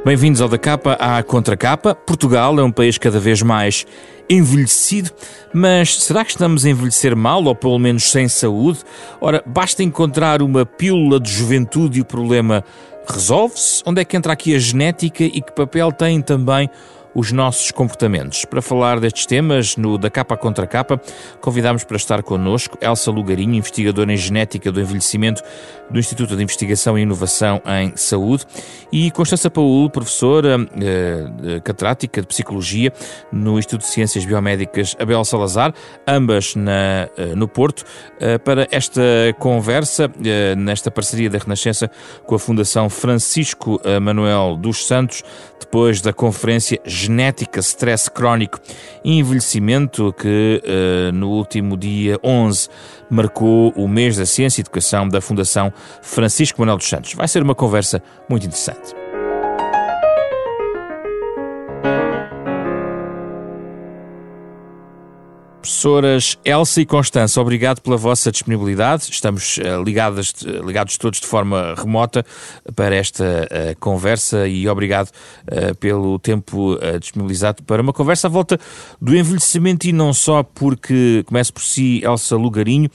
Bem-vindos ao Da Capa à Contracapa. Portugal é um país cada vez mais envelhecido, mas será que estamos a envelhecer mal ou pelo menos sem saúde? Ora, basta encontrar uma pílula de juventude e o problema resolve-se? Onde é que entra aqui a genética e que papel têm também os nossos comportamentos? Para falar destes temas, no Da Capa à Contracapa, convidamos para estar connosco Elsa Lugarinho, investigadora em genética do envelhecimento do Instituto de Investigação e Inovação em Saúde, e Constança Paul, professora catedrática de Psicologia no Instituto de Ciências Biomédicas Abel Salazar, ambas no Porto, para esta conversa, nesta parceria da Renascença com a Fundação Francisco Manuel dos Santos, depois da conferência Genética, Stress Crónico e Envelhecimento, que no último dia 11 marcou o mês da Ciência e Educação da Fundação Francisco Manuel dos Santos. Vai ser uma conversa muito interessante. Professoras Elsa e Constança, obrigado pela vossa disponibilidade. Estamos ligados todos de forma remota para esta conversa e obrigado pelo tempo disponibilizado para uma conversa à volta do envelhecimento, e não só, porque começo por si, Elsa Lugarinho.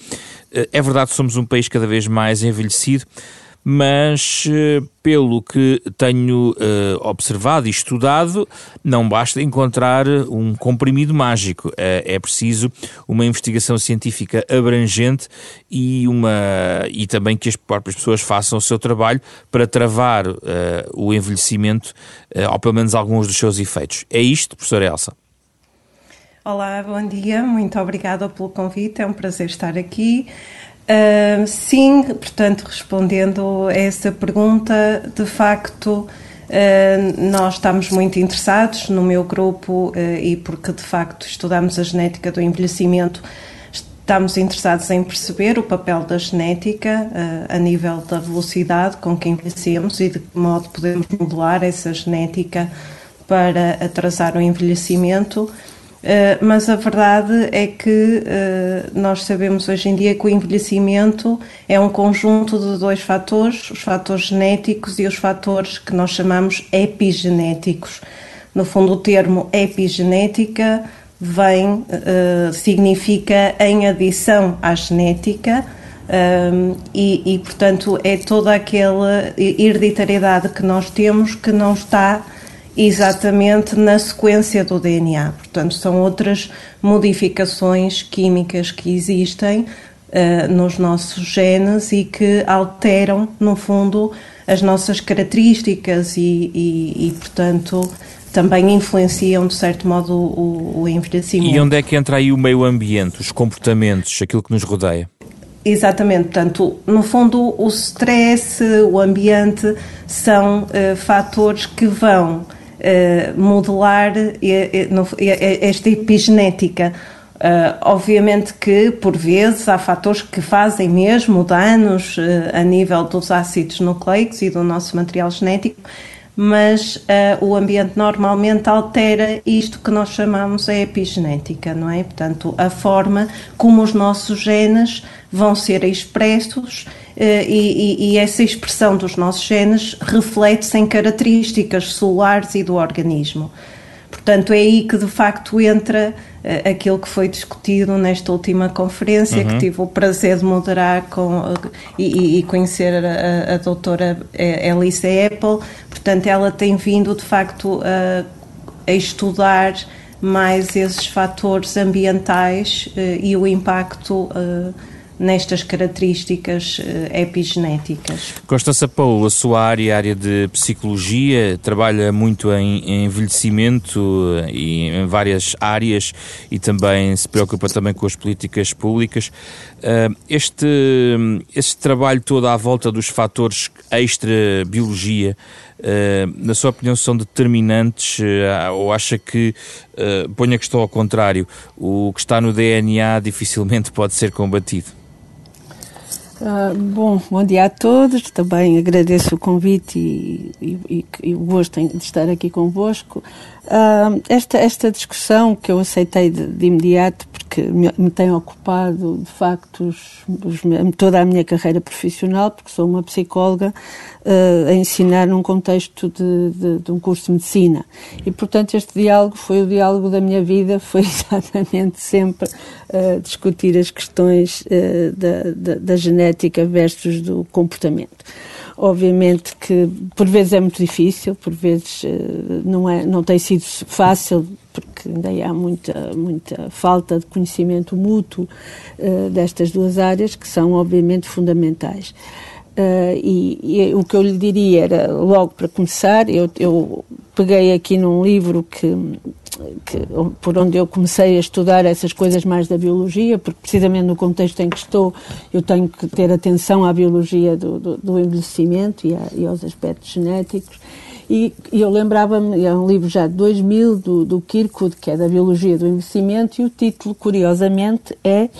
É verdade que somos um país cada vez mais envelhecido, mas pelo que tenho observado e estudado, não basta encontrar um comprimido mágico. É preciso uma investigação científica abrangente e também que as próprias pessoas façam o seu trabalho para travar o envelhecimento, ou pelo menos alguns dos seus efeitos. É isto, professora Elsa? Olá, bom dia, muito obrigada pelo convite, é um prazer estar aqui. Sim, portanto, respondendo a essa pergunta, de facto, nós estamos muito interessados no meu grupo, e porque de facto estudamos a genética do envelhecimento, estamos interessados em perceber o papel da genética a nível da velocidade com que envelhecemos e de que modo podemos modelar essa genética para atrasar o envelhecimento. Mas a verdade é que nós sabemos hoje em dia que o envelhecimento é um conjunto de dois fatores, os fatores genéticos e os fatores que nós chamamos epigenéticos. No fundo, o termo epigenética significa em adição à genética, e portanto é toda aquela hereditariedade que nós temos que não está exatamente na sequência do DNA. Portanto, são outras modificações químicas que existem nos nossos genes e que alteram, no fundo, as nossas características e portanto, também influenciam, de certo modo, o envelhecimento. E onde é que entra aí o meio ambiente, os comportamentos, aquilo que nos rodeia? Exatamente, portanto, no fundo, o stress, o ambiente, são fatores que vão modelar esta epigenética. Obviamente que, por vezes, há fatores que fazem mesmo danos a nível dos ácidos nucleicos e do nosso material genético, mas o ambiente normalmente altera isto que nós chamamos a epigenética, não é? Portanto, a forma como os nossos genes vão ser expressos, e essa expressão dos nossos genes reflete-se em características celulares e do organismo. Portanto, é aí que de facto entra aquilo que foi discutido nesta última conferência, que tive o prazer de moderar e conhecer a doutora Elisa Apple. Portanto, ela tem vindo de facto a estudar mais esses fatores ambientais e o impacto nestas características epigenéticas. Constança Paul, a sua área, a área de psicologia, trabalha muito em envelhecimento e em várias áreas e também se preocupa também com as políticas públicas. Este trabalho todo à volta dos fatores extra-biologia, na sua opinião, são determinantes, ou acha que, ponho a questão ao contrário, o que está no DNA dificilmente pode ser combatido? Bom dia a todos, também agradeço o convite e o gosto de estar aqui convosco. Esta discussão que eu aceitei de imediato, porque me tem ocupado de facto toda a minha carreira profissional, porque sou uma psicóloga a ensinar num contexto de um curso de medicina. E, portanto, este diálogo foi o diálogo da minha vida, foi exatamente sempre discutir as questões da genética versus do comportamento. Obviamente que por vezes é muito difícil, por vezes não tem sido fácil, porque ainda há muita falta de conhecimento mútuo destas duas áreas, que são obviamente fundamentais. E o que eu lhe diria era, logo para começar, eu peguei aqui num livro por onde eu comecei a estudar essas coisas mais da biologia, porque precisamente no contexto em que estou eu tenho que ter atenção à biologia do envelhecimento e aos aspectos genéticos. E eu lembrava-me, é um livro já de 2000, do Kirkwood, que é da biologia do envelhecimento, e o título, curiosamente, é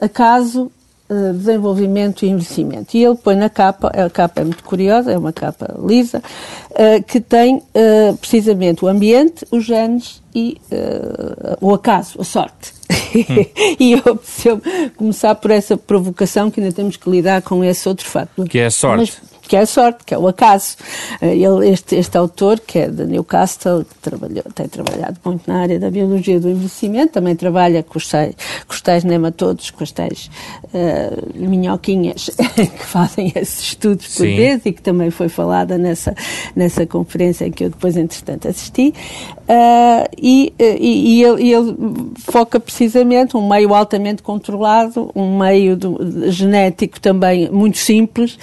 Acaso, Desenvolvimento e Envelhecimento. E ele põe na capa, a capa é muito curiosa, é uma capa lisa, que tem precisamente o ambiente, os genes e o acaso, a sorte. E eu preciso começar por essa provocação, que ainda temos que lidar com esse outro fato. Que é a sorte. Que é a sorte, que é o acaso. Este autor, que é de Newcastle, que tem trabalhado muito na área da biologia do envelhecimento, também trabalha com os tais nematodos, com as tais minhoquinhas que fazem esses estudos por vezes, e que também foi falada nessa conferência em que eu depois, entretanto, assisti. E ele foca precisamente um meio altamente controlado, um meio genético também muito simples,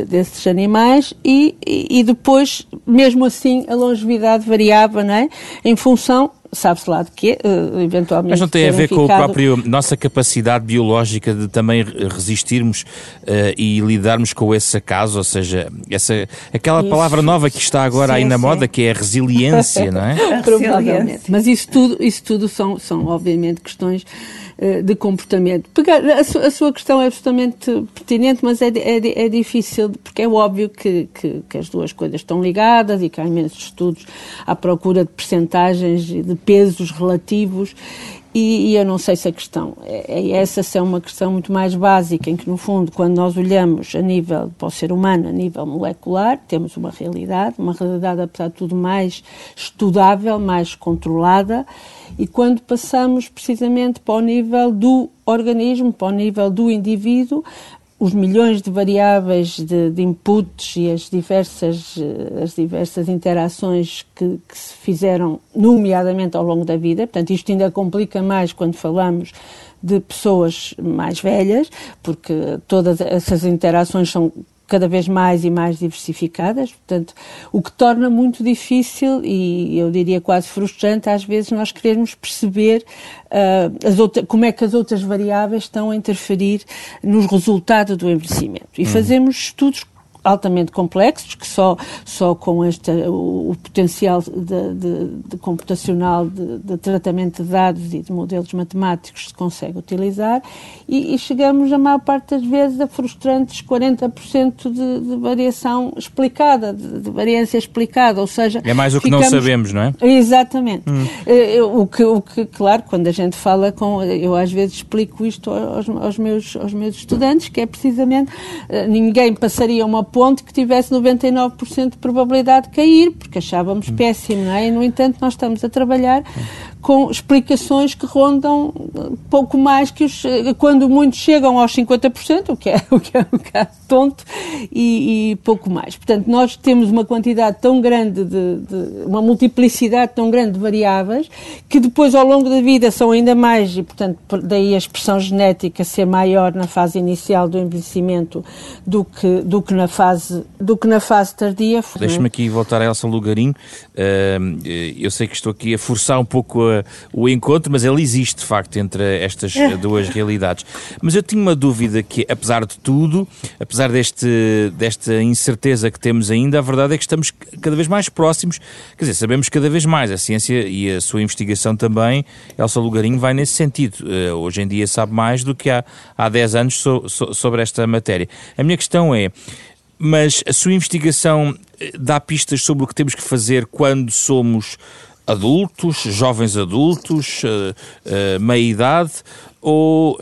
desses animais, e depois, mesmo assim, a longevidade variava, não é? Em função, sabe-se lá de quê, eventualmente... Mas não tem a ver com a própria nossa capacidade biológica de também resistirmos e lidarmos com esse acaso, ou seja, aquela palavra nova que está agora aí na moda, que é a resiliência, não é? Provavelmente. Mas isso tudo são obviamente questões de comportamento. A sua questão é absolutamente pertinente, mas é difícil, porque é óbvio que as duas coisas estão ligadas e que há imensos estudos à procura de percentagens e de pesos relativos, e eu não sei se a questão é essa, se é uma questão muito mais básica, em que, no fundo, quando nós olhamos para o ser humano a nível molecular, temos uma realidade, apesar de tudo, mais estudável, mais controlada, e quando passamos precisamente para o nível do organismo, para o nível do indivíduo, os milhões de variáveis de inputs e as diversas interações que se fizeram, nomeadamente ao longo da vida. Portanto, isto ainda complica mais quando falamos de pessoas mais velhas, porque todas essas interações são cada vez mais e mais diversificadas, portanto, o que torna muito difícil e eu diria quase frustrante às vezes nós querermos perceber como é que as outras variáveis estão a interferir nos resultados do envelhecimento. E fazemos estudos altamente complexos, que só com o potencial de computacional de tratamento de dados e de modelos matemáticos se consegue utilizar, e chegamos a maior parte das vezes a frustrantes 40% de variação explicada, de variância explicada, ou seja... É mais o que não sabemos, não é? Exatamente. O que, claro, quando a gente fala eu às vezes explico isto aos meus estudantes, que é precisamente ninguém passaria uma ponte que tivesse 99% de probabilidade de cair, porque achávamos péssimo, não é? E, no entanto, nós estamos a trabalhar com explicações que rondam pouco mais que quando muitos chegam aos 50%, o que é um bocado tonto, e pouco mais. Portanto, nós temos uma quantidade tão grande uma multiplicidade tão grande de variáveis, que depois ao longo da vida são ainda mais, e portanto daí a expressão genética ser maior na fase inicial do envelhecimento do que na fase tardia. Deixa-me aqui voltar a Elsa Lugarinho. Eu sei que estou aqui a forçar um pouco o encontro, mas ele existe, de facto, entre estas duas realidades. Mas eu tinha uma dúvida que, apesar de tudo, apesar desta incerteza que temos ainda, a verdade é que estamos cada vez mais próximos, quer dizer, sabemos cada vez mais, a ciência e a sua investigação também, Elsa Lugarinho, vai nesse sentido. Hoje em dia sabe mais do que há 10 anos sobre esta matéria. A minha questão é, mas a sua investigação dá pistas sobre o que temos que fazer quando somos adultos, jovens adultos, meia-idade, ou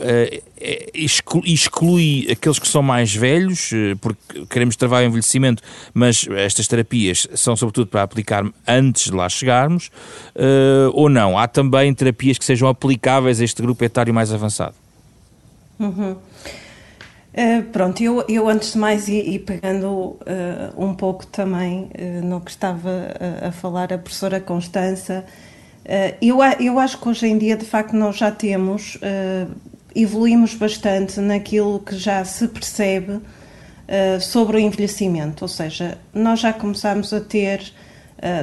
exclui aqueles que são mais velhos, porque queremos travar o envelhecimento, mas estas terapias são sobretudo para aplicar antes de lá chegarmos, ou não? Há também terapias que sejam aplicáveis a este grupo etário mais avançado? Uhum. Pronto, eu antes de mais, e pegando um pouco também no que estava a falar a professora Constança, eu acho que hoje em dia, de facto, nós já temos, evoluímos bastante naquilo que já se percebe sobre o envelhecimento, ou seja, nós já começamos a ter,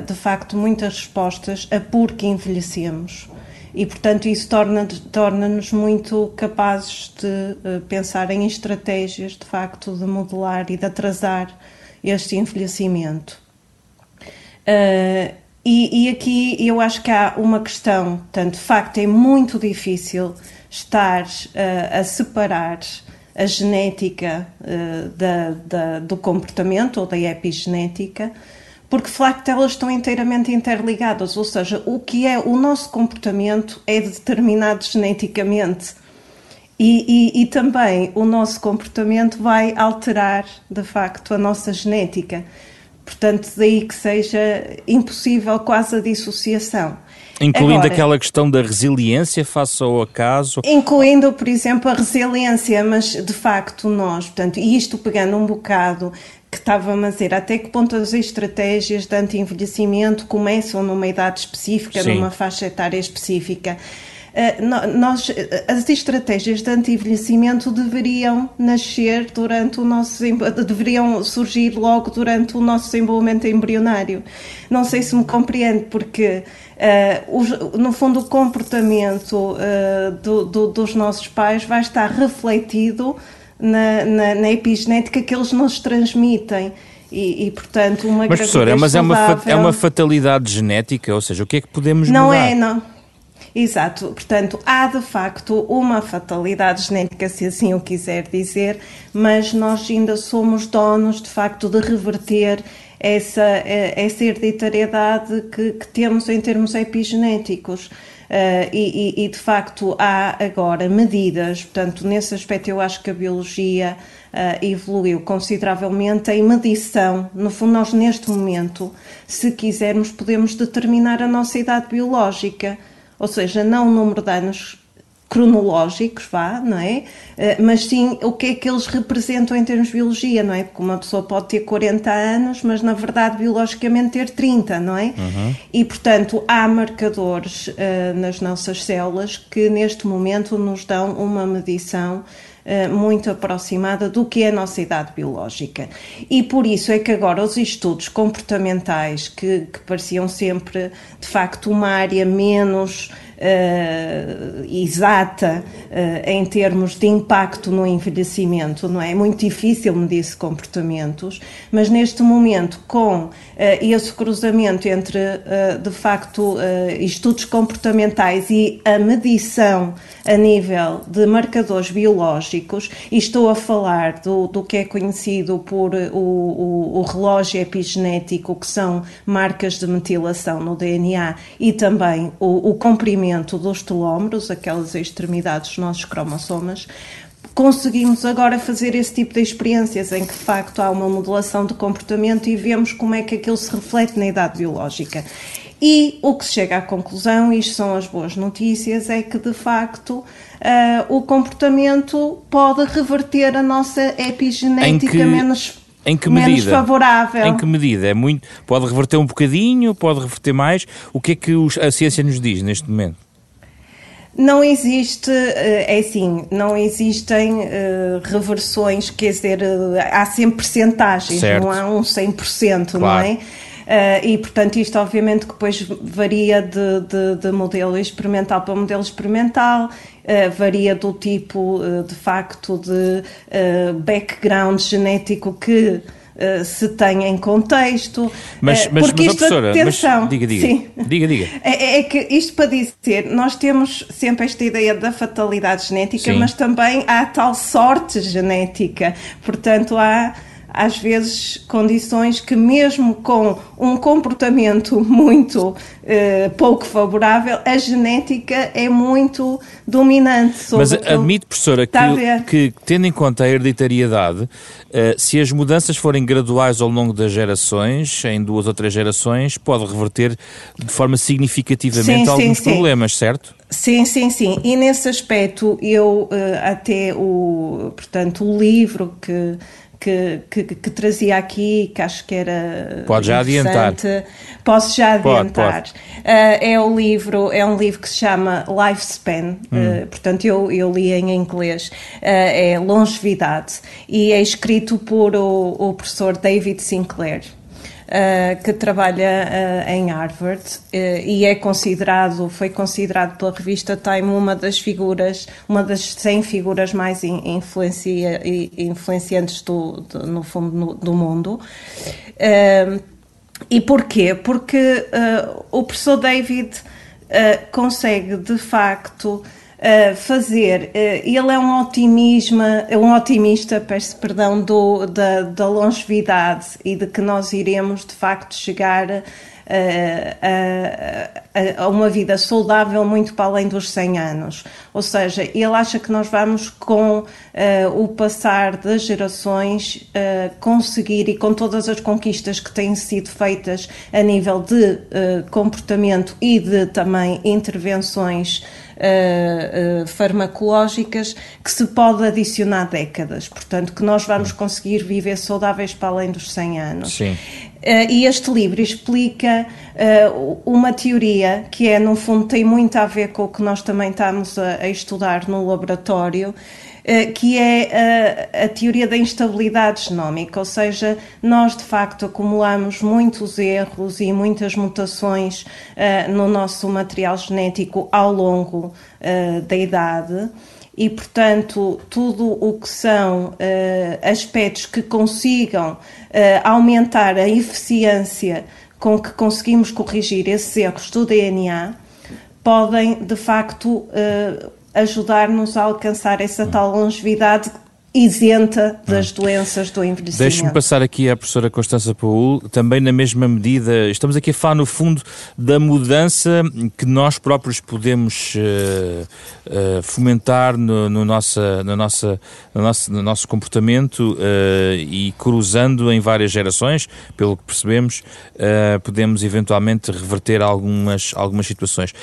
de facto, muitas respostas a por que envelhecemos. E, portanto, isso torna-nos muito capazes de pensar em estratégias, de facto, de modelar e de atrasar este envelhecimento. E aqui eu acho que há uma questão, portanto, de facto, é muito difícil estar a separar a genética do comportamento ou da epigenética, porque, de facto, elas estão inteiramente interligadas, ou seja, o que é o nosso comportamento é determinado geneticamente e também o nosso comportamento vai alterar, de facto, a nossa genética. Portanto, daí que seja impossível quase a dissociação. Incluindo agora, aquela questão da resiliência face ao acaso? Incluindo, por exemplo, a resiliência, mas, de facto, nós, portanto, e isto pegando um bocado que estava a dizer, até que ponto as estratégias de anti-envelhecimento começam numa idade específica, Sim. numa faixa etária específica. As estratégias de anti-envelhecimento deveriam nascer deveriam surgir logo durante o nosso desenvolvimento embrionário. Não sei se me compreende, porque no fundo o comportamento dos nossos pais vai estar refletido na epigenética que eles nos transmitem e portanto, uma mas, professora, saudável... é uma fatalidade genética? Ou seja, o que é que podemos mudar? Não é, não. Exato. Portanto, há de facto uma fatalidade genética, se assim o quiser dizer, mas nós ainda somos donos, de facto, de reverter essa hereditariedade que temos em termos epigenéticos. E de facto há agora medidas, portanto nesse aspecto eu acho que a biologia evoluiu consideravelmente em medição. No fundo, nós neste momento, se quisermos, podemos determinar a nossa idade biológica, ou seja, não o número de anos cronológicos, não é? Mas sim o que é que eles representam em termos de biologia, não é? Porque uma pessoa pode ter 40 anos, mas na verdade biologicamente ter 30, não é? Uhum. E portanto há marcadores nas nossas células que neste momento nos dão uma medição muito aproximada do que é a nossa idade biológica. E por isso é que agora os estudos comportamentais, que pareciam sempre de facto uma área menos exata em termos de impacto no envelhecimento, não é? É muito difícil medir-se comportamentos, mas neste momento, com esse cruzamento entre, de facto, estudos comportamentais e a medição a nível de marcadores biológicos, e estou a falar do que é conhecido por o relógio epigenético, que são marcas de metilação no DNA, e também o comprimento dos telómeros, aquelas extremidades dos nossos cromossomas, conseguimos agora fazer esse tipo de experiências em que de facto há uma modulação de comportamento e vemos como é que aquilo se reflete na idade biológica. E o que se chega à conclusão, e isto são as boas notícias, é que de facto o comportamento pode reverter a nossa epigenética menos favorável. Em que medida? Pode reverter um bocadinho, pode reverter mais? O que é que a ciência nos diz neste momento? Não existe, não existem reversões, quer dizer, há sempre percentagens, certo. Não há um 100%, claro. Não é? E, portanto, isto obviamente que depois varia de modelo experimental para modelo experimental, varia do tipo, de facto, de background genético que se tem em contexto. Mas professora, atenção, diga. É que isto para dizer, nós temos sempre esta ideia da fatalidade genética, sim, mas também há tal sorte genética. Portanto, há às vezes condições que mesmo com um comportamento muito pouco favorável, a genética é muito dominante. Mas admite, professora, que tendo em conta a hereditariedade, se as mudanças forem graduais ao longo das gerações, em 2 ou 3 gerações, pode reverter de forma significativamente alguns problemas, certo? Sim. E nesse aspecto, eu até o livro que trazia aqui, que acho que era pode já adiantar. Posso já adiantar. Pode. É um livro que se chama Lifespan, portanto eu li em inglês, é Longevidade, e é escrito por o professor David Sinclair, que trabalha em Harvard, e foi considerado pela revista Time uma das 100 figuras mais influenciantes no fundo do mundo. E porquê? Porque o professor David consegue, de facto, ele é um otimista, da longevidade e de que nós iremos de facto chegar a uma vida saudável muito para além dos 100 anos. Ou seja, ele acha que nós vamos, com o passar das gerações, conseguir, e com todas as conquistas que têm sido feitas a nível de comportamento e de também intervenções farmacológicas, que se pode adicionar décadas, portanto que nós vamos conseguir viver saudáveis para além dos 100 anos. Sim. E este livro explica uma teoria que no fundo tem muito a ver com o que nós também estamos a estudar no laboratório, que é a teoria da instabilidade genómica, ou seja, nós de facto acumulamos muitos erros e muitas mutações no nosso material genético ao longo da idade. E, portanto, tudo o que são aspectos que consigam aumentar a eficiência com que conseguimos corrigir esses erros do DNA podem, de facto, ajudar-nos a alcançar essa tal longevidade isenta das doenças do envelhecimento. Deixe-me passar aqui à professora Constança Paul, também na mesma medida, estamos aqui a falar no fundo da mudança que nós próprios podemos fomentar no nosso comportamento e cruzando em várias gerações, pelo que percebemos, podemos eventualmente reverter algumas situações.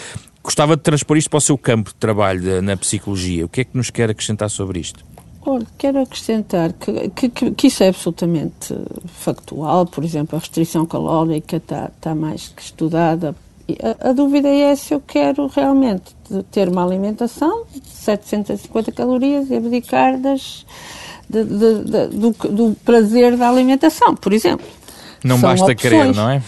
Gostava de transpor isto para o seu campo de trabalho na psicologia. O que é que nos quer acrescentar sobre isto? Olha, quero acrescentar que isso é absolutamente factual. Por exemplo, a restrição calórica está mais que estudada. A dúvida é se eu quero realmente ter uma alimentação de 750 calorias e abdicar do prazer da alimentação, por exemplo. Não São basta opções. querer, não é?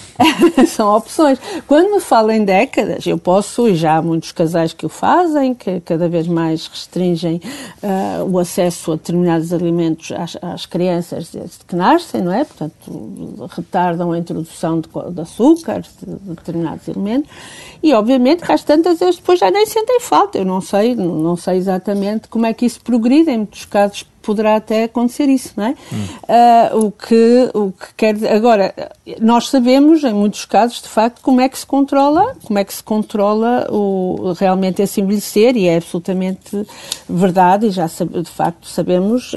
São opções. Quando me falo em décadas, eu posso, e já há muitos casais que o fazem, que cada vez mais restringem o acesso a determinados alimentos às crianças desde que nascem, não é? Portanto, retardam a introdução de açúcar, de determinados alimentos, e obviamente que às tantas eles depois já nem sentem falta. Eu não sei exatamente como é que isso progride, em muitos casos poderá até acontecer isso, não é? O que quer dizer, agora, nós sabemos, em muitos casos, de facto, como é que se controla realmente esse envelhecer, e é absolutamente verdade, e já de facto sabemos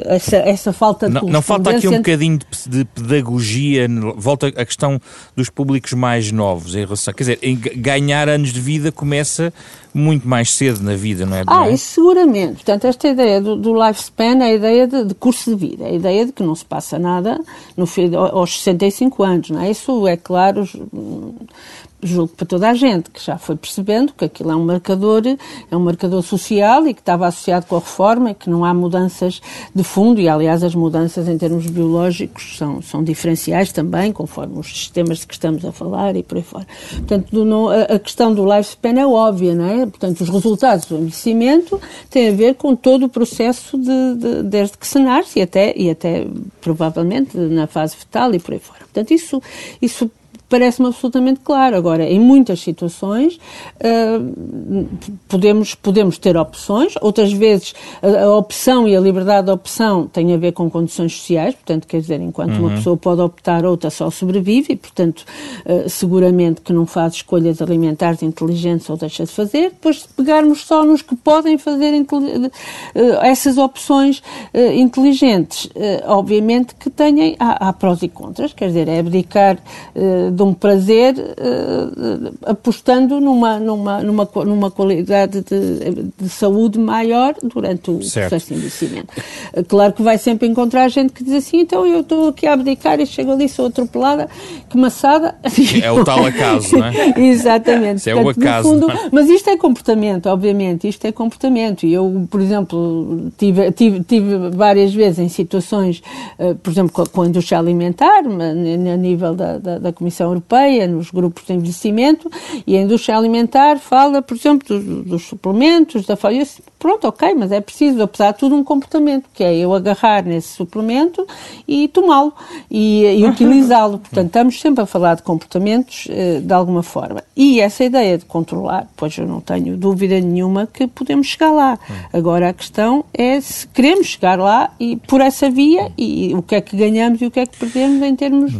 essa falta de Não falta aqui um bocadinho de pedagogia, volta à questão dos públicos mais novos, em relação, quer dizer, ganhar anos de vida começa muito mais cedo na vida, não é? Isso seguramente. Portanto, esta ideia do lifespan é a ideia de curso de vida, é a ideia de que não se passa nada aos 65 anos, não é? Isso é claro, julgo que para toda a gente, que já foi percebendo que aquilo é um marcador social e que estava associado com a reforma e que não há mudanças de fundo, e aliás as mudanças em termos biológicos são diferenciais também, conforme os sistemas de que estamos a falar e por aí fora. Portanto, a questão do lifespan é óbvia, não é? Portanto, os resultados do envelhecimento têm a ver com todo o processo desde que se nasce e até provavelmente na fase fetal e por aí fora. Portanto, isso parece-me absolutamente claro. Agora, em muitas situações, podemos ter opções, outras vezes a opção e a liberdade de opção têm a ver com condições sociais, portanto, quer dizer, enquanto uma pessoa pode optar, outra só sobrevive, e, portanto, seguramente que não faz escolhas alimentares inteligentes ou deixa de fazer. Depois, se pegarmos só nos que podem fazer essas opções inteligentes, obviamente que há prós e contras, quer dizer, é abdicar de um prazer apostando numa qualidade de saúde maior durante o processo de envelhecimento. Claro que vai sempre encontrar gente que diz assim, então eu estou aqui a abdicar e chego ali, sou atropelada, que maçada. É o tal acaso, não é? Exatamente. Isso é o acaso. Fundo, mas isto é comportamento, obviamente, isto é comportamento. E eu, por exemplo, tive várias vezes em situações, por exemplo, com a indústria alimentar, a nível da Comissão Europeia, nos grupos de envelhecimento, e a indústria alimentar fala, por exemplo, dos suplementos, da folha. Pronto, ok, mas é preciso, apesar de tudo, um comportamento, que é eu agarrar nesse suplemento e tomá-lo e utilizá-lo. Portanto, estamos sempre a falar de comportamentos de alguma forma. E essa ideia de controlar, pois eu não tenho dúvida nenhuma que podemos chegar lá. Agora, a questão é se queremos chegar lá e por essa via, e o que é que ganhamos e o que é que perdemos em termos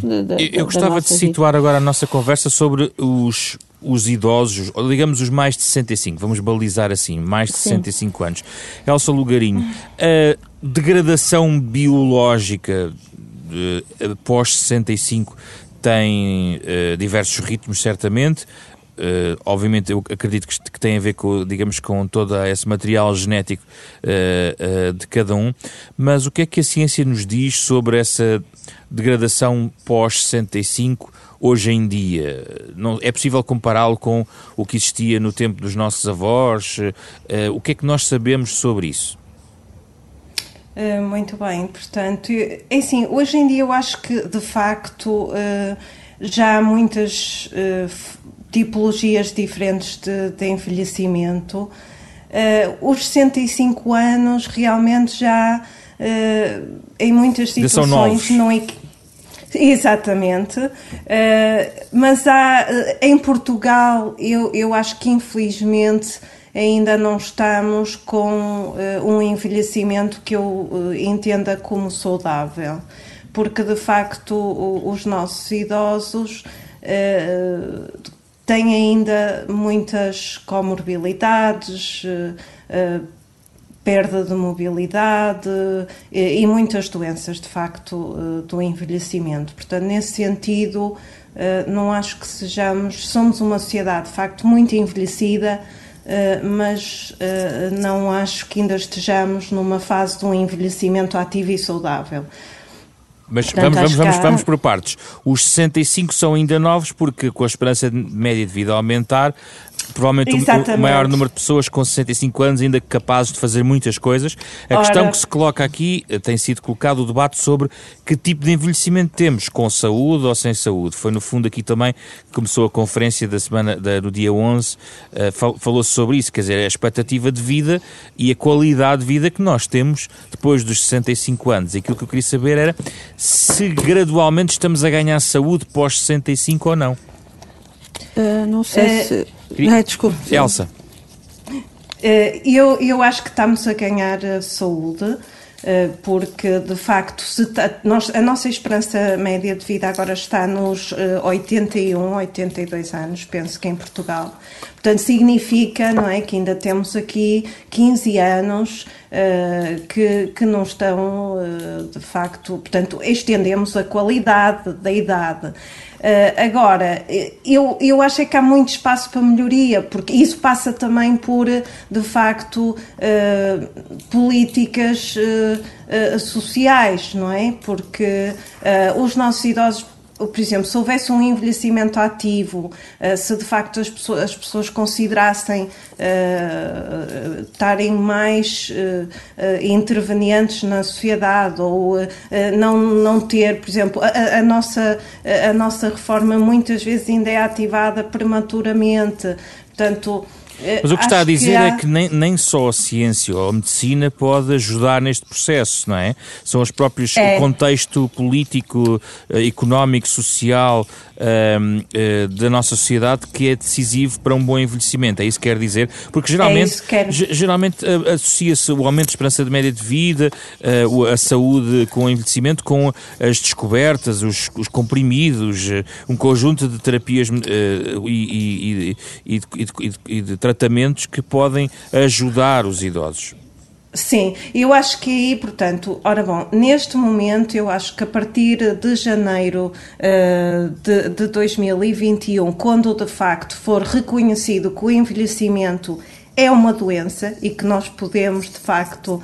Eu gostava de situar agora a nossa conversa sobre os idosos, ou digamos os mais de 65, vamos balizar assim, mais de 65 anos. Elsa Lugarinho, a degradação biológica pós 65 tem diversos ritmos, certamente. Obviamente eu acredito que tem a ver com, digamos, com todo esse material genético de cada um, mas o que é que a ciência nos diz sobre essa degradação pós-65 hoje em dia? Não, é possível compará-lo com o que existia no tempo dos nossos avós? O que é que nós sabemos sobre isso? Muito bem, portanto, é assim, hoje em dia eu acho que de facto já há muitas tipologias diferentes de envelhecimento. Os 65 anos realmente já em muitas situações não é. Exatamente, mas em Portugal eu acho que infelizmente ainda não estamos com um envelhecimento que eu entenda como saudável, porque de facto os nossos idosos têm ainda muitas comorbilidades, perda de mobilidade e muitas doenças, de facto, do envelhecimento. Portanto, nesse sentido, não acho que somos uma sociedade, de facto, muito envelhecida, mas não acho que ainda estejamos numa fase de um envelhecimento ativo e saudável. Mas vamos por partes. Os 65 são ainda novos porque com a esperança média de vida a aumentar, provavelmente o maior número de pessoas com 65 anos ainda capazes de fazer muitas coisas. A questão que se coloca aqui, tem sido colocado o debate sobre que tipo de envelhecimento temos, com saúde ou sem saúde. Foi no fundo aqui também que começou a conferência do dia 11, falou-se sobre isso, quer dizer, a expectativa de vida e a qualidade de vida que nós temos depois dos 65 anos. E aquilo que eu queria saber era se gradualmente estamos a ganhar saúde pós 65 ou não. Não sei se... desculpe. Elsa. Eu acho que estamos a ganhar saúde, porque de facto a nossa esperança média de vida agora está nos 81, 82 anos, penso que em Portugal. Portanto, significa, não é, que ainda temos aqui 15 anos que não estão, de facto, portanto, estendemos a qualidade da idade. Agora, eu acho que há muito espaço para melhoria, porque isso passa também por, de facto, políticas sociais, não é? Porque os nossos idosos, por exemplo, se houvesse um envelhecimento ativo, se de facto as pessoas considerassem estarem mais intervenientes na sociedade, ou não ter, por exemplo, a nossa reforma muitas vezes ainda é ativada prematuramente, portanto... Mas o que está a dizer é que nem só a ciência ou a medicina pode ajudar neste processo, não é? São os próprios o contexto político, económico, social da nossa sociedade que é decisivo para um bom envelhecimento. É isso que quer dizer? Porque geralmente associa-se o aumento de esperança de média de vida, a saúde com o envelhecimento, com as descobertas, os comprimidos, um conjunto de terapias e de tratamentos que podem ajudar os idosos. Sim, eu acho que aí, portanto, ora bom, neste momento eu acho que a partir de janeiro de 2021, quando de facto for reconhecido que o envelhecimento é uma doença e que nós podemos, de facto,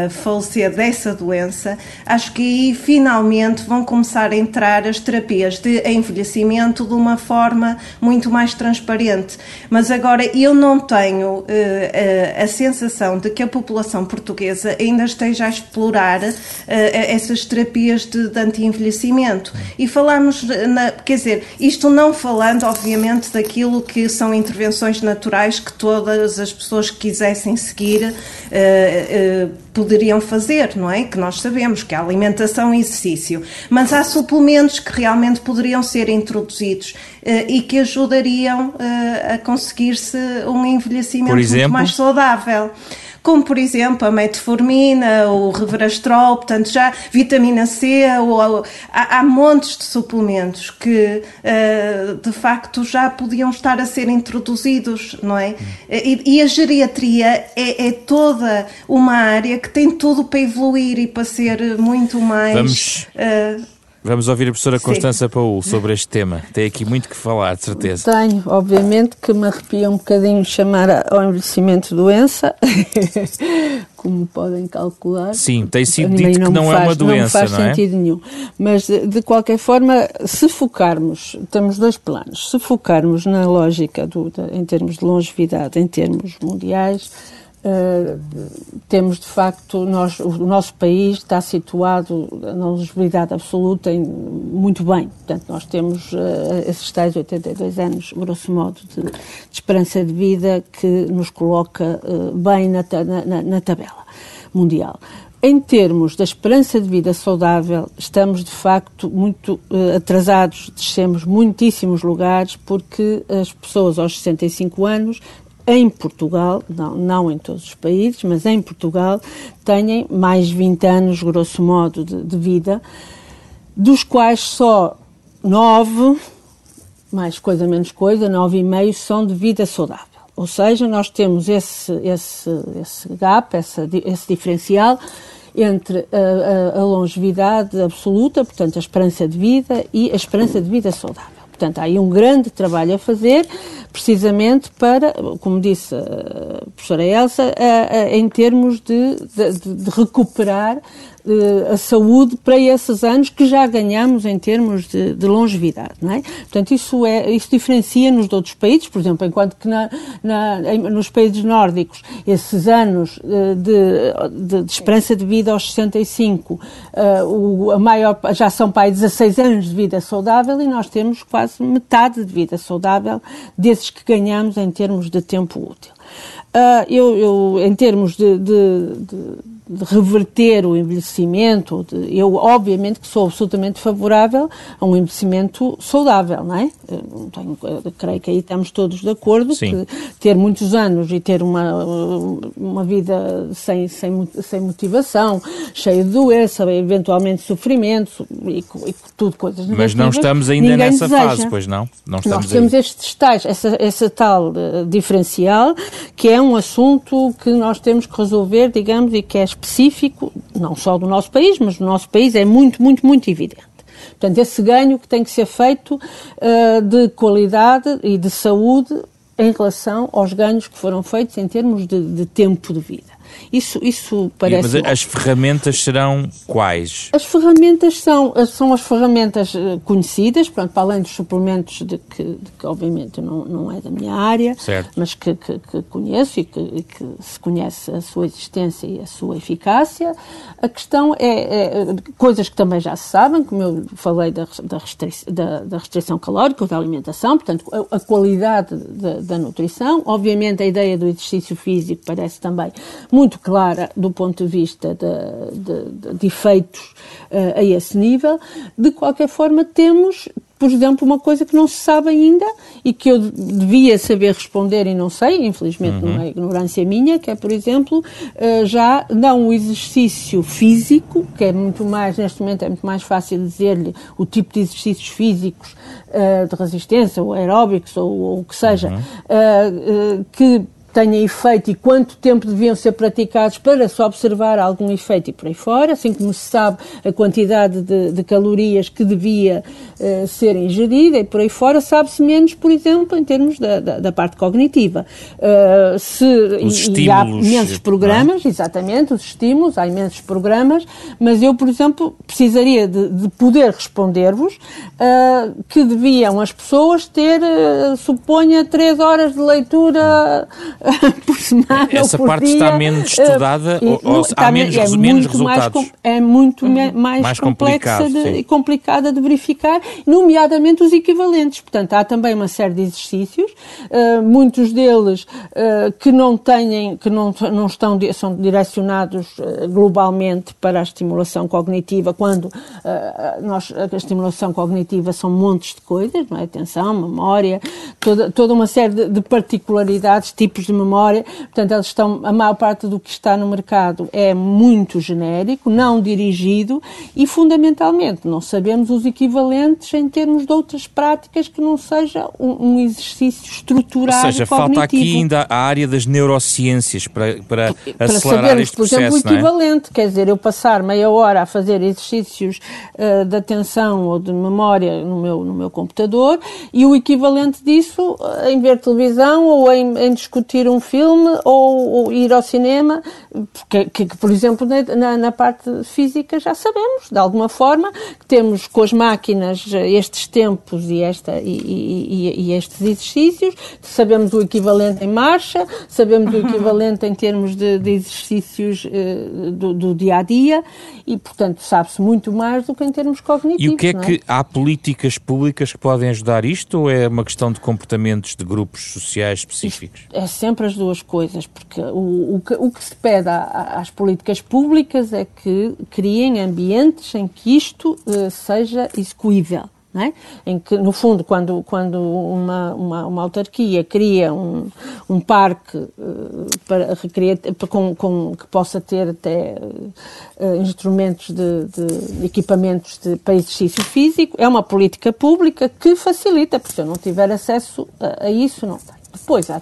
falecer dessa doença, acho que aí finalmente vão começar a entrar as terapias de envelhecimento de uma forma muito mais transparente. Mas agora eu não tenho a sensação de que a população portuguesa ainda esteja a explorar essas terapias de anti-envelhecimento. E falamos, quer dizer, isto não falando, obviamente, daquilo que são intervenções naturais que todas as pessoas que quisessem seguir poderiam fazer, não é? Que nós sabemos que a alimentação e exercício. Mas há suplementos que realmente poderiam ser introduzidos e que ajudariam a conseguir-se um envelhecimento muito mais saudável. Como, por exemplo, a metformina, o resveratrol, portanto, já vitamina C, há montes de suplementos que, de facto, já podiam estar a ser introduzidos, não é? E a geriatria é toda uma área que tem tudo para evoluir e para ser muito mais... Vamos ouvir a professora Constança Paul sobre este tema. Tem aqui muito que falar, de certeza. Tenho, obviamente, que me arrepia um bocadinho chamar ao envelhecimento doença, como podem calcular. Sim, tem sido dito que não é uma doença, não é? Não faz sentido nenhum. Mas, de qualquer forma, se focarmos, temos dois planos, se focarmos na lógica em termos de longevidade, em termos mundiais, temos de facto, o nosso país está situado na longevidade absoluta muito bem, portanto nós temos esses tais 82 anos, grosso modo, de esperança de vida que nos coloca bem na tabela mundial. Em termos da esperança de vida saudável, estamos de facto muito atrasados, descemos muitíssimos lugares, porque as pessoas aos 65 anos em Portugal, não em todos os países, mas em Portugal, têm mais 20 anos, grosso modo, de vida, dos quais só 9, mais coisa menos coisa, 9,5 são de vida saudável. Ou seja, nós temos esse gap, esse diferencial entre a longevidade absoluta, portanto a esperança de vida, e a esperança de vida saudável. Portanto, há aí um grande trabalho a fazer, precisamente para, como disse a professora Elsa, em termos de recuperar a saúde para esses anos que já ganhamos em termos de longevidade, não é? Portanto, isso diferencia-nos de outros países, por exemplo, enquanto que nos países nórdicos, esses anos de esperança de vida aos 65, já são para aí 16 anos de vida saudável, e nós temos quase metade de vida saudável desses que ganhamos em termos de tempo útil. Em termos de reverter o envelhecimento, eu obviamente que sou absolutamente favorável a um envelhecimento saudável, não é? Creio que aí estamos todos de acordo. Sim. Que ter muitos anos e ter uma vida sem motivação, cheia de doença, eventualmente sofrimento e tudo coisas negativas. Mas não estamos ainda nessa fase, pois não? Nós temos estes tais, essa tal diferencial, que é um assunto que nós temos que resolver, digamos, e que é específico, não só do nosso país, mas do nosso país é muito, muito, muito evidente. Portanto, esse ganho que tem que ser feito de qualidade e de saúde em relação aos ganhos que foram feitos em termos de tempo de vida. Isso parece... Mas as ferramentas serão quais? As ferramentas são as ferramentas conhecidas, pronto, para além dos suplementos de que obviamente não é da minha área, certo, mas que conheço e que se conhece a sua existência e a sua eficácia. A questão é coisas que também já se sabem, como eu falei da restrição calórica, da alimentação, portanto, a qualidade da nutrição. Obviamente, a ideia do exercício físico parece também muito clara do ponto de vista de efeitos a esse nível. De qualquer forma, temos, por exemplo, uma coisa que não se sabe ainda e que eu devia saber responder e não sei, infelizmente não é ignorância minha, que é, por exemplo, já não o exercício físico, que é muito mais, neste momento é muito mais fácil dizer-lhe o tipo de exercícios físicos de resistência, ou aeróbicos, ou o que seja, que tenha efeito e quanto tempo deviam ser praticados para se observar algum efeito e por aí fora, assim como se sabe a quantidade de calorias que devia ser ingerida e por aí fora, sabe-se menos, por exemplo, em termos da parte cognitiva. Há imensos programas, exatamente, os estímulos, há imensos programas, mas eu, por exemplo, precisaria de poder responder-vos que deviam as pessoas ter, suponha, 3 horas de leitura por semana. Essa ou por parte dia, está menos estudada ou há menos resultados? É muito mais complexa e complicada de verificar, nomeadamente os equivalentes. Portanto, há também uma série de exercícios, muitos deles que não são direcionados globalmente para a estimulação cognitiva, quando a estimulação cognitiva são montes de coisas, não é? Atenção, memória, toda uma série de particularidades, tipos de memória. Portanto, a maior parte do que está no mercado é muito genérico, não dirigido e, fundamentalmente, não sabemos os equivalentes em termos de outras práticas que não seja um exercício estruturado. Ou seja, cognitivo. Falta aqui ainda a área das neurociências para acelerar sabermos, este por exemplo, processo, o equivalente. Quer dizer, eu passar meia hora a fazer exercícios de atenção ou de memória no meu computador e o equivalente disso em ver televisão ou em discutir um filme ou ir ao cinema, que por exemplo, na parte física já sabemos, de alguma forma, que temos com as máquinas estes tempos e estes exercícios, sabemos o equivalente em marcha, sabemos o equivalente em termos de exercícios do dia-a-dia e, portanto, sabe-se muito mais do que em termos cognitivos. E o que é que há políticas públicas que podem ajudar isto ou é uma questão de comportamentos de grupos sociais específicos? É sempre as duas coisas, porque o que se pede às políticas públicas é que criem ambientes em que isto seja execuível. Não é? Em que, no fundo, quando uma autarquia cria um parque que possa ter até instrumentos de equipamentos para exercício físico, é uma política pública que facilita, porque se eu não tiver acesso a isso, não tenho. Depois há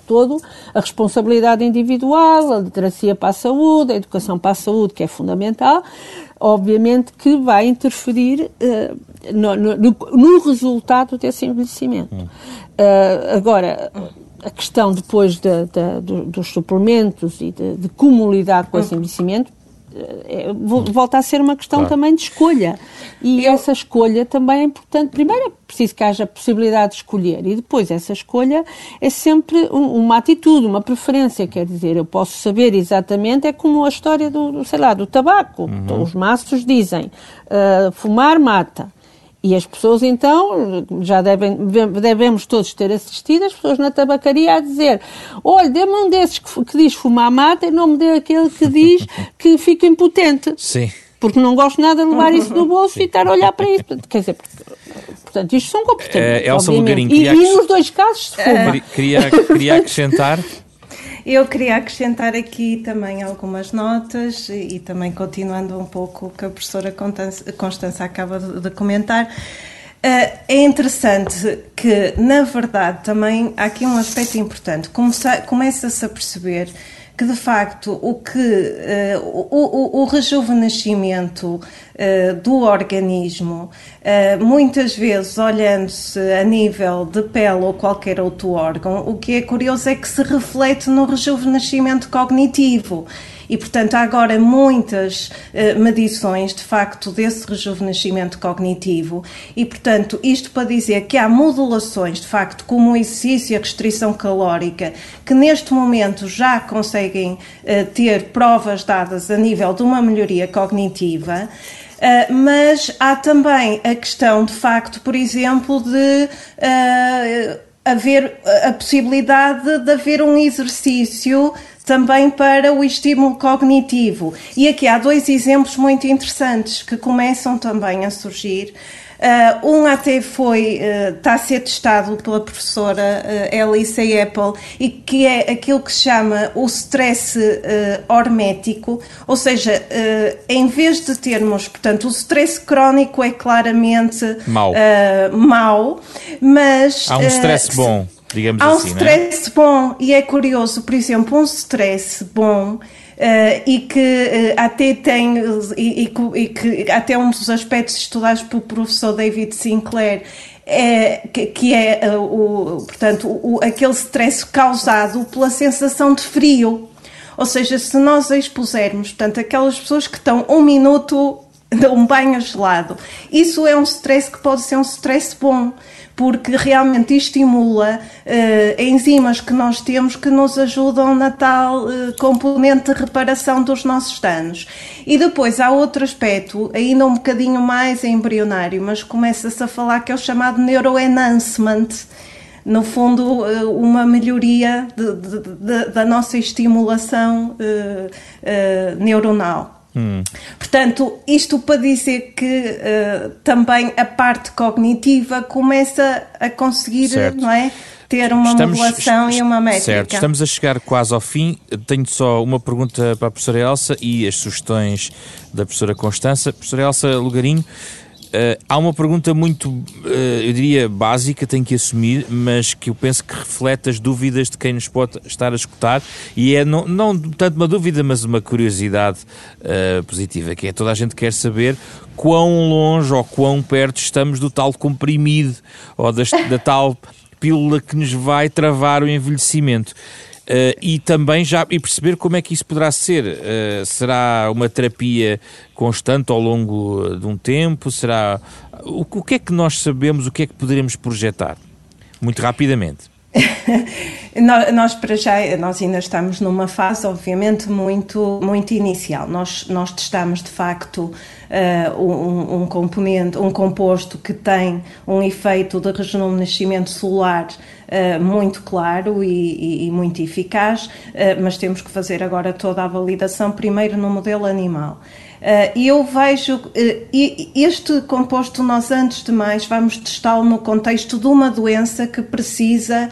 a responsabilidade individual, a literacia para a saúde, a educação para a saúde, que é fundamental, obviamente que vai interferir no resultado desse envelhecimento. Agora, a questão depois dos suplementos e de como lidar com esse envelhecimento, volta a ser uma questão também de escolha. E essa escolha também é importante. Primeiro é preciso que haja a possibilidade de escolher e depois essa escolha é sempre uma atitude, uma preferência. Quer dizer, eu posso saber exatamente, é como a história do tabaco. Os maços dizem, fumar mata. E as pessoas, então, já devemos todos ter assistido, as pessoas na tabacaria a dizer, olha, dê-me um desses que diz fumar mata e não me dê aquele que diz que fica impotente. Sim. Porque não gosto nada de levar isso no bolso e estar a olhar para isso. Quer dizer, portanto, isto são comportamentos, Elsa obviamente. Bulgarim, E nos dois casos se fuma. Queria acrescentar... Eu queria acrescentar aqui também algumas notas e também continuando um pouco o que a professora Constança acaba de comentar. É interessante que, na verdade, também há aqui um aspecto importante. Começa-se a perceber que, de facto, o rejuvenescimento do organismo, muitas vezes olhando-se a nível de pele ou qualquer outro órgão, o que é curioso é que se reflete no rejuvenescimento cognitivo. E, portanto, há agora muitas medições, de facto, desse rejuvenescimento cognitivo e, portanto, isto para dizer que há modulações, de facto, como o exercício e a restrição calórica, que neste momento já conseguem ter provas dadas a nível de uma melhoria cognitiva. Mas há também a questão, de facto, por exemplo, de haver a possibilidade de haver um exercício também para o estímulo cognitivo. E aqui há 2 exemplos muito interessantes que começam também a surgir. Um até está a ser testado pela professora Alice Apple e que é aquilo que se chama o stress hormético, ou seja, em vez de termos, portanto, o stress crónico é claramente mau, mas... Há um stress bom, digamos assim, há um stress bom e é curioso, por exemplo, um stress bom... e que até tem e que até um dos aspectos estudados pelo professor David Sinclair que é portanto aquele stress causado pela sensação de frio, ou seja, se nós expusermos, portanto, aquelas pessoas que estão 1 minuto de um banho gelado, isso é um stress que pode ser um stress bom, porque realmente estimula enzimas que nós temos que nos ajudam na tal componente de reparação dos nossos danos. E depois há outro aspecto, ainda um bocadinho mais embrionário, mas começa-se a falar que é o chamado neuroenhancement, no fundo uma melhoria da nossa estimulação neuronal. Portanto, isto para dizer que também a parte cognitiva começa a conseguir, não é, ter uma modulação e uma métrica. Certo, estamos a chegar quase ao fim. Tenho só uma pergunta para a professora Elsa e as sugestões da professora Constança. Professora Elsa Lugarinho, há uma pergunta muito, eu diria, básica, tenho que assumir, mas que eu penso que reflete as dúvidas de quem nos pode estar a escutar e é não tanto uma dúvida, mas uma curiosidade positiva, que é toda a gente quer saber quão longe ou quão perto estamos do tal comprimido ou da tal pílula que nos vai travar o envelhecimento. E também e perceber como é que isso poderá ser. Será uma terapia constante ao longo de um tempo? Será o que é que nós sabemos, o que é que poderemos projetar? Muito rapidamente. Nós para já, nós ainda estamos numa fase obviamente muito inicial. Nós testamos de facto um composto que tem um efeito de rejuvenescimento celular muito claro e muito eficaz, mas temos que fazer agora toda a validação primeiro no modelo animal. E eu vejo, este composto nós antes de mais vamos testá-lo no contexto de uma doença que precisa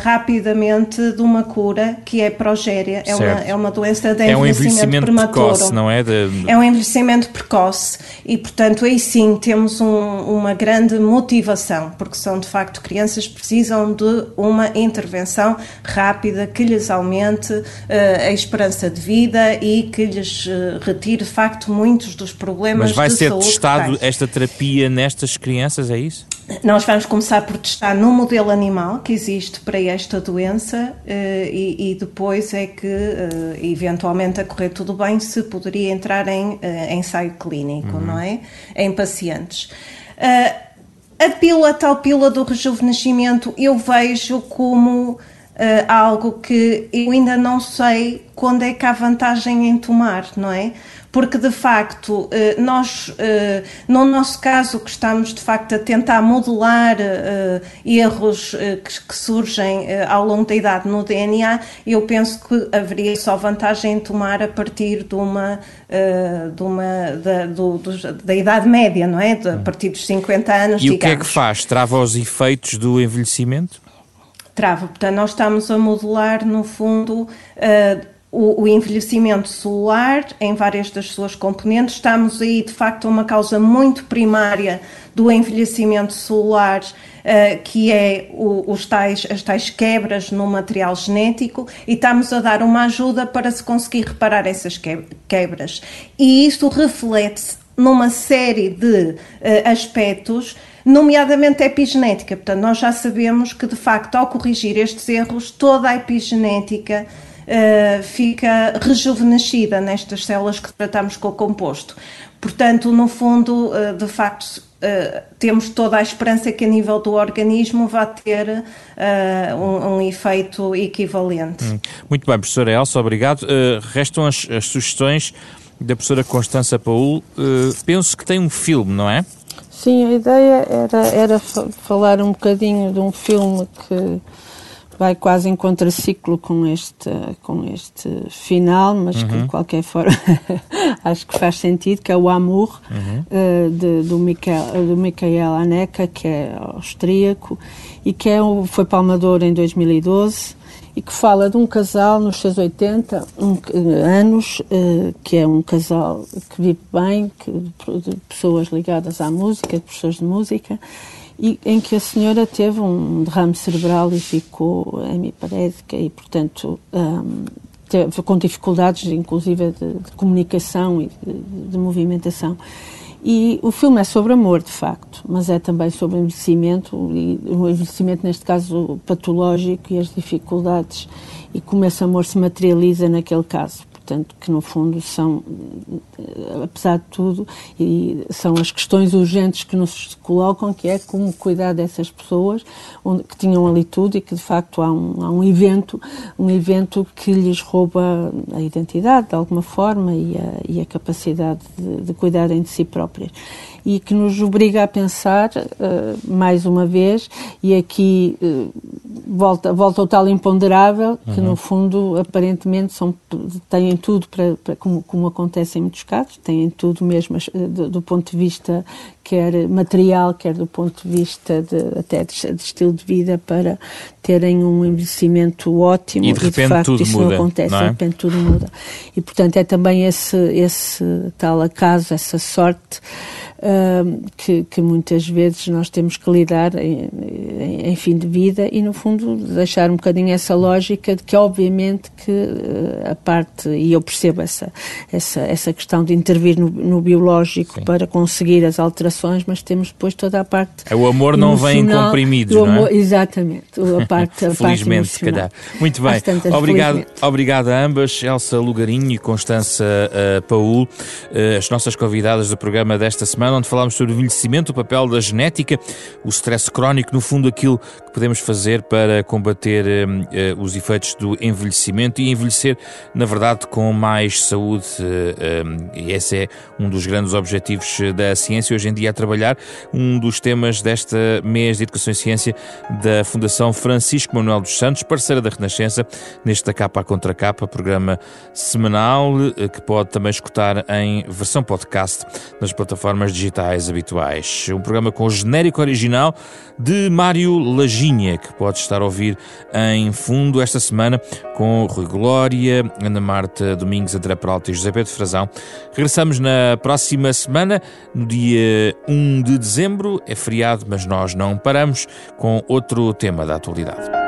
rapidamente de uma cura, que é progéria, é uma doença de envelhecimento prematuro. Precoce, não é? É um envelhecimento precoce e, portanto, aí sim temos uma grande motivação, porque são de facto crianças que precisam de uma intervenção rápida que lhes aumente a esperança de vida e que lhes retire de facto muitos dos problemas de saúde. Mas vai ser testado esta terapia nestas crianças, é isso? Nós vamos começar por testar no modelo animal que existe para esta doença e depois é que, eventualmente, a correr tudo bem, se poderia entrar em ensaio clínico, não é? Em pacientes. A tal pílula do rejuvenescimento, eu vejo como algo que eu ainda não sei quando é que há vantagem em tomar, não é? Porque, de facto, nós, no nosso caso, que estamos, de facto, a tentar modelar erros que surgem ao longo da idade no DNA, eu penso que haveria só vantagem em tomar a partir da idade média, não é? A partir dos 50 anos, digamos. E o que é digamos. que faz? Trava os efeitos do envelhecimento? Trava. Portanto, nós estamos a modelar, no fundo, o envelhecimento celular em várias das suas componentes. Estamos aí, de facto, a uma causa muito primária do envelhecimento celular, que é as tais quebras no material genético, e estamos a dar uma ajuda para se conseguir reparar essas quebras. E isto reflete-se numa série de aspectos, nomeadamente a epigenética. Portanto, nós já sabemos que, de facto, ao corrigir estes erros, toda a epigenética fica rejuvenescida nestas células que tratamos com o composto. Portanto, no fundo, de facto, temos toda a esperança que a nível do organismo vai ter um efeito equivalente. Muito bem, professora Elsa, obrigado. Restam as sugestões da professora Constança Paul. Penso que tem um filme, não é? Sim, a ideia era falar um bocadinho de um filme que vai quase em contraciclo com este final, mas que de qualquer forma acho que faz sentido, que é o Amour, do Michael Haneke, que é austríaco e que foi palmador em 2012 e que fala de um casal nos seus 80 anos, que é um casal que vive bem, de pessoas ligadas à música, de professores de música, e em que a senhora teve um derrame cerebral e ficou hemiparésica e, portanto, teve com dificuldades, inclusive, de comunicação e de movimentação. E o filme é sobre amor, de facto, mas é também sobre envelhecimento, e o envelhecimento, neste caso, patológico e as dificuldades, e como esse amor se materializa naquele caso. Portanto, que no fundo são, apesar de tudo, e são as questões urgentes que nos colocam, que é como cuidar dessas pessoas que tinham ali tudo e que de facto há um evento que lhes rouba a identidade de alguma forma e a capacidade de cuidarem de si próprias. E que nos obriga a pensar, mais uma vez, e aqui volta ao tal imponderável, que no fundo, aparentemente, têm tudo para como acontece em muitos casos, têm tudo mesmo do ponto de vista quer material, quer do ponto de vista até de estilo de vida, para terem um envelhecimento ótimo, e de facto tudo isso muda, não acontece, não é? de repente tudo muda. E portanto é também esse tal acaso, essa sorte que muitas vezes nós temos que lidar em fim de vida, e no fundo deixar um bocadinho essa lógica de que obviamente que a parte, e eu percebo essa questão de intervir no biológico, sim, para conseguir as alterações, mas temos depois toda a parte o amor não vem em comprimidos, não é? Exatamente, a parte felizmente, se calhar. Muito bem, obrigado a ambas, Elsa Lugarinho e Constança Paul, as nossas convidadas do programa desta semana, onde falámos sobre o envelhecimento, o papel da genética, o stress crónico, no fundo aquilo que podemos fazer para combater os efeitos do envelhecimento e envelhecer, na verdade, com mais saúde, e esse é um dos grandes objetivos da ciência hoje em dia a trabalhar. Um dos temas desta mês de Educação e Ciência da Fundação Francisco Manuel dos Santos, parceira da Renascença, neste Da Capa à Contra Capa, programa semanal que pode também escutar em versão podcast nas plataformas digitais habituais. Um programa com o genérico original de Mário Laginha, que pode estar a ouvir em fundo esta semana com Rui Glória, Ana Marta Domingos, André Peralta e José Pedro Frazão. Regressamos na próxima semana, no dia 1 de dezembro. É feriado, mas nós não paramos, com outro tema da atualidade.